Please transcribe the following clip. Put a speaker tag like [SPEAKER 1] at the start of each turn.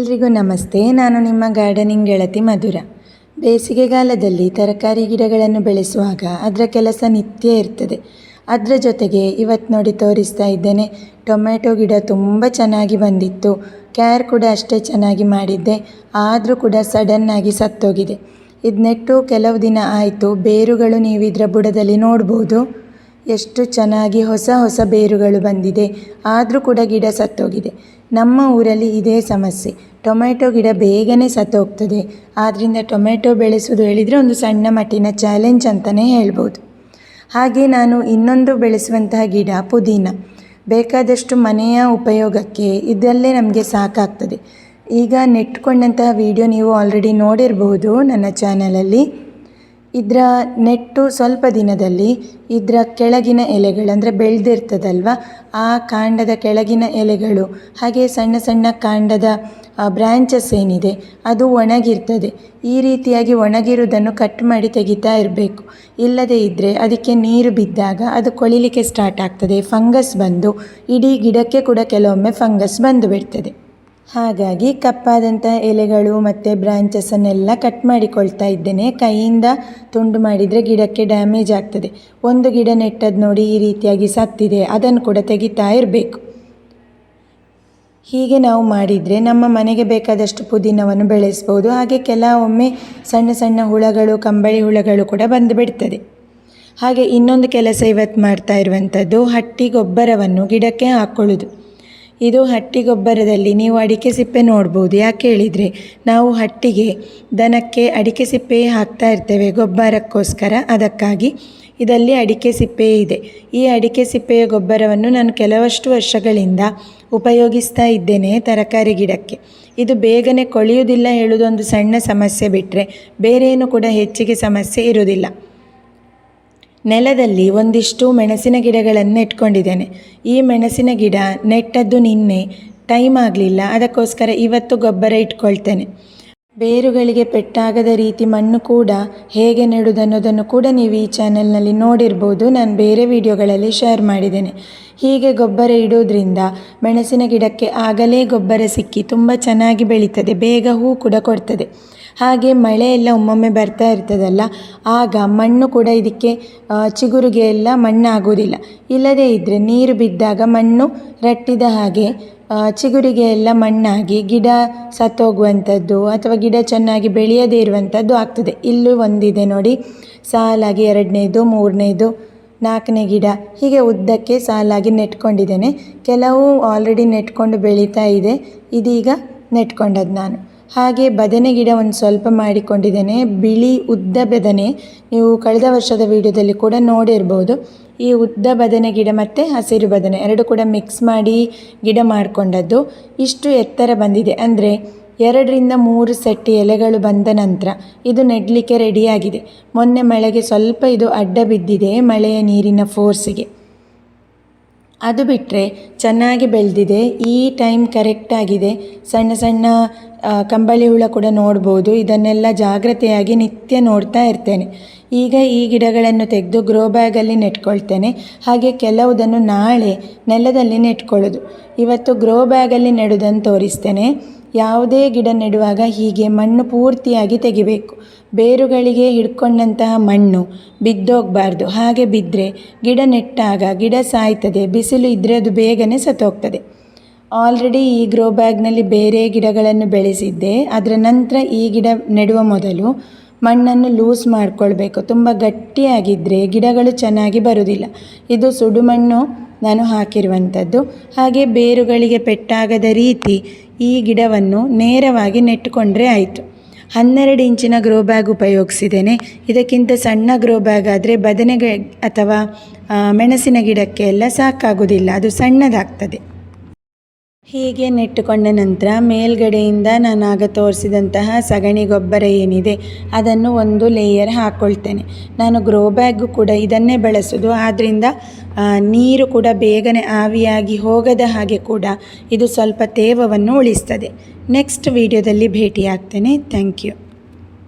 [SPEAKER 1] ಎಲ್ರಿಗೂ ನಮಸ್ತೆ. ನಾನು ನಿಮ್ಮ ಗಾರ್ಡನಿಂಗ್ ಗೆಳತಿ ಮಧುರ. ಬೇಸಿಗೆಗಾಲದಲ್ಲಿ ತರಕಾರಿ ಗಿಡಗಳನ್ನು ಬೆಳೆಸುವಾಗ ಅದರ ಕೆಲಸ ನಿತ್ಯ ಇರ್ತದೆ. ಅದರ ಜೊತೆಗೆ ಇವತ್ತು ನೋಡಿ ತೋರಿಸ್ತಾ ಇದ್ದೇನೆ, ಟೊಮೆಟೊ ಗಿಡ ತುಂಬ ಚೆನ್ನಾಗಿ ಬಂದಿತ್ತು. ಕೇರ್ ಕೂಡ ಅಷ್ಟೇ ಚೆನ್ನಾಗಿ ಮಾಡಿದ್ದೆ, ಆದರೂ ಕೂಡ ಸಡನ್ನಾಗಿ ಸತ್ತೋಗಿದೆ. ಇದು ನೆಟ್ಟು ಕೆಲವು ದಿನ ಆಯಿತು. ಬೇರುಗಳು ನೀವು ಇದರ ಬುಡದಲ್ಲಿ ನೋಡ್ಬೋದು, ಎಷ್ಟು ಚೆನ್ನಾಗಿ ಹೊಸ ಹೊಸ ಬೇರುಗಳು ಬಂದಿದೆ. ಆದರೂ ಕೂಡ ಗಿಡ ಸತ್ತೋಗಿದೆ. ನಮ್ಮ ಊರಲ್ಲಿ ಇದೇ ಸಮಸ್ಯೆ, ಟೊಮೆಟೊ ಗಿಡ ಬೇಗನೆ ಸತ್ತೋಗ್ತದೆ. ಆದ್ದರಿಂದ ಟೊಮೆಟೊ ಬೆಳೆಸೋದು ಹೇಳಿದರೆ ಒಂದು ಸಣ್ಣ ಮಟ್ಟಿನ ಚಾಲೆಂಜ್ ಅಂತಲೇ ಹೇಳ್ಬೋದು. ಹಾಗೆ ನಾನು ಇನ್ನೊಂದು ಬೆಳೆಸುವಂತಹ ಗಿಡ ಪುದೀನ. ಬೇಕಾದಷ್ಟು ಮನೆಯ ಉಪಯೋಗಕ್ಕೆ ಇದರಲ್ಲೇ ನಮಗೆ ಸಾಕಾಗ್ತದೆ. ಈಗ ನೆಟ್ಕೊಂಡಂತಹ ವಿಡಿಯೋ ನೀವು ಆಲ್ರೆಡಿ ನೋಡಿರಬಹುದು ನನ್ನ ಚಾನಲಲ್ಲಿ. ಇದರ ನೆಟ್ಟು ಸ್ವಲ್ಪ ದಿನದಲ್ಲಿ ಇದರ ಕೆಳಗಿನ ಎಲೆಗಳು ಅಂದರೆ ಬೆಳೆದಿರ್ತದಲ್ವ, ಆ ಕಾಂಡದ ಕೆಳಗಿನ ಎಲೆಗಳು ಹಾಗೆ ಸಣ್ಣ ಸಣ್ಣ ಕಾಂಡದ ಬ್ರ್ಯಾಂಚಸ್ ಏನಿದೆ ಅದು ಒಣಗಿರ್ತದೆ. ಈ ರೀತಿಯಾಗಿ ಒಣಗಿರುವುದನ್ನು ಕಟ್ ಮಾಡಿ ತೆಗಿತಾ ಇರಬೇಕು. ಇಲ್ಲದೇ ಇದ್ದರೆ ಅದಕ್ಕೆ ನೀರು ಬಿದ್ದಾಗ ಅದು ಕೊಳಿಲಿಕ್ಕೆ ಸ್ಟಾರ್ಟ್ ಆಗ್ತದೆ. ಫಂಗಸ್ ಬಂದು ಇಡೀ ಗಿಡಕ್ಕೆ ಕೂಡ ಕೆಲವೊಮ್ಮೆ ಫಂಗಸ್ ಬಂದು ಬಿಡ್ತದೆ. ಹಾಗಾಗಿ ಕಪ್ಪಾದಂಥ ಎಲೆಗಳು ಮತ್ತು ಬ್ರಾಂಚಸನ್ನೆಲ್ಲ ಕಟ್ ಮಾಡಿಕೊಳ್ತಾ ಇದ್ದೇನೆ. ಕೈಯಿಂದ ತುಂಡು ಮಾಡಿದರೆ ಗಿಡಕ್ಕೆ ಡ್ಯಾಮೇಜ್ ಆಗ್ತದೆ. ಒಂದು ಗಿಡ ನೆಟ್ಟದ್ದು ನೋಡಿ ಈ ರೀತಿಯಾಗಿ ಸತ್ತಿದೆ, ಅದನ್ನು ಕೂಡ ತೆಗಿತಾ ಇರಬೇಕು. ಹೀಗೆ ನಾವು ಮಾಡಿದರೆ ನಮ್ಮ ಮನೆಗೆ ಬೇಕಾದಷ್ಟು ಪುದೀನವನ್ನು ಬೆಳೆಸ್ಬೋದು. ಹಾಗೆ ಕೆಲವೊಮ್ಮೆ ಸಣ್ಣ ಸಣ್ಣ ಹುಳಗಳು, ಕಂಬಳಿ ಹುಳಗಳು ಕೂಡ ಬಂದು ಬಿಡ್ತದೆ. ಹಾಗೆ ಇನ್ನೊಂದು ಕೆಲಸ ಇವತ್ತು ಮಾಡ್ತಾ ಇರುವಂಥದ್ದು, ಹಟ್ಟಿ ಗೊಬ್ಬರವನ್ನು ಗಿಡಕ್ಕೆ ಹಾಕ್ಕೊಳ್ಳೋದು. ಇದು ಹಟ್ಟಿ ಗೊಬ್ಬರದಲ್ಲಿ ನೀವು ಅಡಿಕೆ ಸಿಪ್ಪೆ ನೋಡ್ಬೋದು. ಯಾಕೆ ಹೇಳಿದರೆ ನಾವು ಹಟ್ಟಿಗೆ ದನಕ್ಕೆ ಅಡಿಕೆ ಸಿಪ್ಪೆ ಹಾಕ್ತಾ ಇರ್ತೇವೆ ಗೊಬ್ಬರಕ್ಕೋಸ್ಕರ. ಅದಕ್ಕಾಗಿ ಇದರಲ್ಲಿ ಅಡಿಕೆ ಸಿಪ್ಪೆ ಇದೆ. ಈ ಅಡಿಕೆ ಸಿಪ್ಪೆಯ ಗೊಬ್ಬರವನ್ನು ನಾನು ಕೆಲವಷ್ಟು ವರ್ಷಗಳಿಂದ ಉಪಯೋಗಿಸ್ತಾ ಇದ್ದೇನೆ ತರಕಾರಿ ಗಿಡಕ್ಕೆ. ಇದು ಬೇಗನೆ ಕೊಳೆಯುವುದಿಲ್ಲ ಹೇಳೋದೊಂದು ಸಣ್ಣ ಸಮಸ್ಯೆ ಬಿಟ್ಟರೆ ಬೇರೇನು ಕೂಡ ಹೆಚ್ಚಿಗೆ ಸಮಸ್ಯೆ ಇರುವುದಿಲ್ಲ. ನೆಲದಲ್ಲಿ ಒಂದಿಷ್ಟು ಮೆಣಸಿನ ಗಿಡಗಳನ್ನು ನೆಟ್ಕೊಂಡಿದ್ದೇನೆ. ಈ ಮೆಣಸಿನ ಗಿಡ ನೆಟ್ಟದ್ದು ನಿನ್ನೆ, ಟೈಮ್ ಆಗಲಿಲ್ಲ, ಅದಕ್ಕೋಸ್ಕರ ಇವತ್ತು ಗೊಬ್ಬರ ಇಟ್ಕೊಳ್ತೇನೆ. ಬೇರುಗಳಿಗೆ ಪೆಟ್ಟಾಗದ ರೀತಿ ಮಣ್ಣು ಕೂಡ ಹೇಗೆ ನೆಡುವುದು ಅನ್ನೋದನ್ನು ಕೂಡ ನೀವು ಈ ಚಾನಲ್ನಲ್ಲಿ ನೋಡಿರ್ಬೋದು. ನಾನು ಬೇರೆ ವಿಡಿಯೋಗಳಲ್ಲಿ ಶೇರ್ ಮಾಡಿದ್ದೇನೆ. ಹೀಗೆ ಗೊಬ್ಬರ ಇಡೋದ್ರಿಂದ ಮೆಣಸಿನ ಗಿಡಕ್ಕೆ ಆಗಲೇ ಗೊಬ್ಬರ ಸಿಕ್ಕಿ ತುಂಬ ಚೆನ್ನಾಗಿ ಬೆಳೀತದೆ, ಬೇಗ ಹೂ ಕೂಡ ಕೊಡ್ತದೆ. ಹಾಗೆ ಮಳೆ ಎಲ್ಲ ಒಮ್ಮೊಮ್ಮೆ ಬರ್ತಾ ಇರ್ತದಲ್ಲ, ಆಗ ಮಣ್ಣು ಕೂಡ ಇದಕ್ಕೆ ಚಿಗುರಿಗೆ ಎಲ್ಲ ಮಣ್ಣಾಗೋದಿಲ್ಲ. ಇಲ್ಲದೇ ಇದ್ದರೆ ನೀರು ಬಿದ್ದಾಗ ಮಣ್ಣು ರಟ್ಟಿದ ಹಾಗೆ ಚಿಗುರಿಗೆ ಎಲ್ಲ ಮಣ್ಣಾಗಿ ಗಿಡ ಸತ್ತೋಗುವಂಥದ್ದು ಅಥವಾ ಗಿಡ ಚೆನ್ನಾಗಿ ಬೆಳೆಯದೇ ಇರುವಂಥದ್ದು ಆಗ್ತದೆ. ಇಲ್ಲೂ ಒಂದಿದೆ ನೋಡಿ, ಸಾಲಾಗಿ 2ನೇದು 3ನೇದು 4ನೇ ಗಿಡ ಹೀಗೆ ಉದ್ದಕ್ಕೆ ಸಾಲಾಗಿ ನೆಟ್ಕೊಂಡಿದ್ದೇನೆ. ಕೆಲವು ಆಲ್ರೆಡಿ ನೆಟ್ಕೊಂಡು ಬೆಳೀತಾ ಇದೆ, ಇದೀಗ ನೆಟ್ಕೊಂಡದ್ದು ನಾನು. ಹಾಗೆ ಬದನೆ ಗಿಡ ಒಂದು ಸ್ವಲ್ಪ ಮಾಡಿಕೊಂಡಿದ್ದೇನೆ. ಬಿಳಿ ಉದ್ದ ಬದನೆ, ನೀವು ಕಳೆದ ವರ್ಷದ ವಿಡಿಯೋದಲ್ಲಿ ಕೂಡ ನೋಡಿರ್ಬೋದು. ಈ ಉದ್ದ ಬದನೆ ಗಿಡ ಮತ್ತು ಹಸಿರು ಬದನೆ ಎರಡು ಕೂಡ ಮಿಕ್ಸ್ ಮಾಡಿ ಗಿಡ ಮಾಡಿಕೊಂಡದ್ದು. ಇಷ್ಟು ಎತ್ತರ ಬಂದಿದೆ, ಅಂದರೆ 2ರಿಂದ 3 ಸೆಟ್ ಎಲೆಗಳು ಬಂದ ನಂತರ ಇದು ನೆಡಲಿಕ್ಕೆ ರೆಡಿಯಾಗಿದೆ. ಮೊನ್ನೆ ಮಳೆಗೆ ಸ್ವಲ್ಪ ಇದು ಅಡ್ಡ ಬಿದ್ದಿದೆ, ಮಳೆಯ ನೀರಿನ ಫೋರ್ಸಿಗೆ. ಅದು ಬಿಟ್ಟರೆ ಚೆನ್ನಾಗಿ ಬೆಳೆದಿದೆ. ಈ ಟೈಮ್ ಕರೆಕ್ಟಾಗಿದೆ. ಸಣ್ಣ ಸಣ್ಣ ಕಂಬಳಿ ಹುಳ ಕೂಡ ನೋಡ್ಬೋದು. ಇದನ್ನೆಲ್ಲ ಜಾಗ್ರತೆಯಾಗಿ ನಿತ್ಯ ನೋಡ್ತಾ ಇರ್ತೇನೆ. ಈಗ ಈ ಗಿಡಗಳನ್ನು ತೆಗೆದು ಗ್ರೋ ಬ್ಯಾಗಲ್ಲಿ ನೆಟ್ಕೊಳ್ತೇನೆ. ಹಾಗೆ ಕೆಲವುದನ್ನು ನಾಳೆ ನೆಲದಲ್ಲಿ ನೆಟ್ಕೊಳ್ಳೋದು. ಇವತ್ತು ಗ್ರೋ ಬ್ಯಾಗಲ್ಲಿ ನೆಡೋದನ್ನು ತೋರಿಸ್ತೇನೆ. ಯಾವುದೇ ಗಿಡ ನೆಡುವಾಗ ಹೀಗೆ ಮಣ್ಣು ಪೂರ್ತಿಯಾಗಿ ತೆಗಿಬೇಕು. ಬೇರುಗಳಿಗೆ ಹಿಡ್ಕೊಂಡಂತಹ ಮಣ್ಣು ಬಿದ್ದೋಗಬಾರ್ದು. ಹಾಗೆ ಬಿದ್ದರೆ ಗಿಡ ನೆಟ್ಟಾಗ ಗಿಡ ಸಾಯ್ತದೆ. ಬಿಸಿಲು ಇದ್ದರೆ ಅದು ಬೇಗನೆ ಸತ್ತೋಗ್ತದೆ. ಆಲ್ರೆಡಿ ಈ ಗ್ರೋ ಬ್ಯಾಗ್ನಲ್ಲಿ ಬೇರೆ ಗಿಡಗಳನ್ನು ಬೆಳೆಸಿದ್ದೆ. ಅದರ ನಂತರ ಈ ಗಿಡ ನೆಡುವ ಮೊದಲು ಮಣ್ಣನ್ನು ಲೂಸ್ ಮಾಡಿಕೊಳ್ಬೇಕು. ತುಂಬ ಗಟ್ಟಿಯಾಗಿದ್ದರೆ ಗಿಡಗಳು ಚೆನ್ನಾಗಿ ಬರುವುದಿಲ್ಲ. ಇದು ಸುಡುಮಣ್ಣು ನಾನು ಹಾಕಿರುವಂಥದ್ದು. ಹಾಗೆ ಬೇರುಗಳಿಗೆ ಪೆಟ್ಟಾಗದ ರೀತಿ ಈ ಗಿಡವನ್ನು ನೇರವಾಗಿ ನೆಟ್ಟುಕೊಂಡ್ರೆ ಆಯಿತು. 12 ಇಂಚಿನ ಗ್ರೋ ಬ್ಯಾಗ್ ಉಪಯೋಗಿಸಿದ್ದೇನೆ. ಇದಕ್ಕಿಂತ ಸಣ್ಣ ಗ್ರೋ ಬ್ಯಾಗ್ ಆದರೆ ಬದನೆಗೆ ಅಥವಾ ಮೆಣಸಿನ ಗಿಡಕ್ಕೆ ಎಲ್ಲ ಸಾಕಾಗೋದಿಲ್ಲ, ಅದು ಸಣ್ಣದಾಗ್ತದೆ. ಹೀಗೆ ನೆಟ್ಟುಕೊಂಡ ನಂತರ ಮೇಲ್ಗಡೆಯಿಂದ ನಾನು ಆಗ ತೋರಿಸಿದಂತಹ ಸಗಣಿ ಗೊಬ್ಬರ ಏನಿದೆ ಅದನ್ನು ಒಂದು ಲೇಯರ್ ಹಾಕ್ಕೊಳ್ತೇನೆ. ನಾನು ಗ್ರೋ ಬ್ಯಾಗು ಕೂಡ ಇದನ್ನೇ ಬಳಸೋದು, ಆದ್ದರಿಂದ ನೀರು ಕೂಡ ಬೇಗನೆ ಆವಿಯಾಗಿ ಹೋಗದ ಹಾಗೆ ಕೂಡ ಇದು ಸ್ವಲ್ಪ ತೇವವನ್ನು ಉಳಿಸ್ತದೆ. ನೆಕ್ಸ್ಟ್ ವಿಡಿಯೋದಲ್ಲಿ ಭೇಟಿಯಾಗ್ತೇನೆ. Thank you.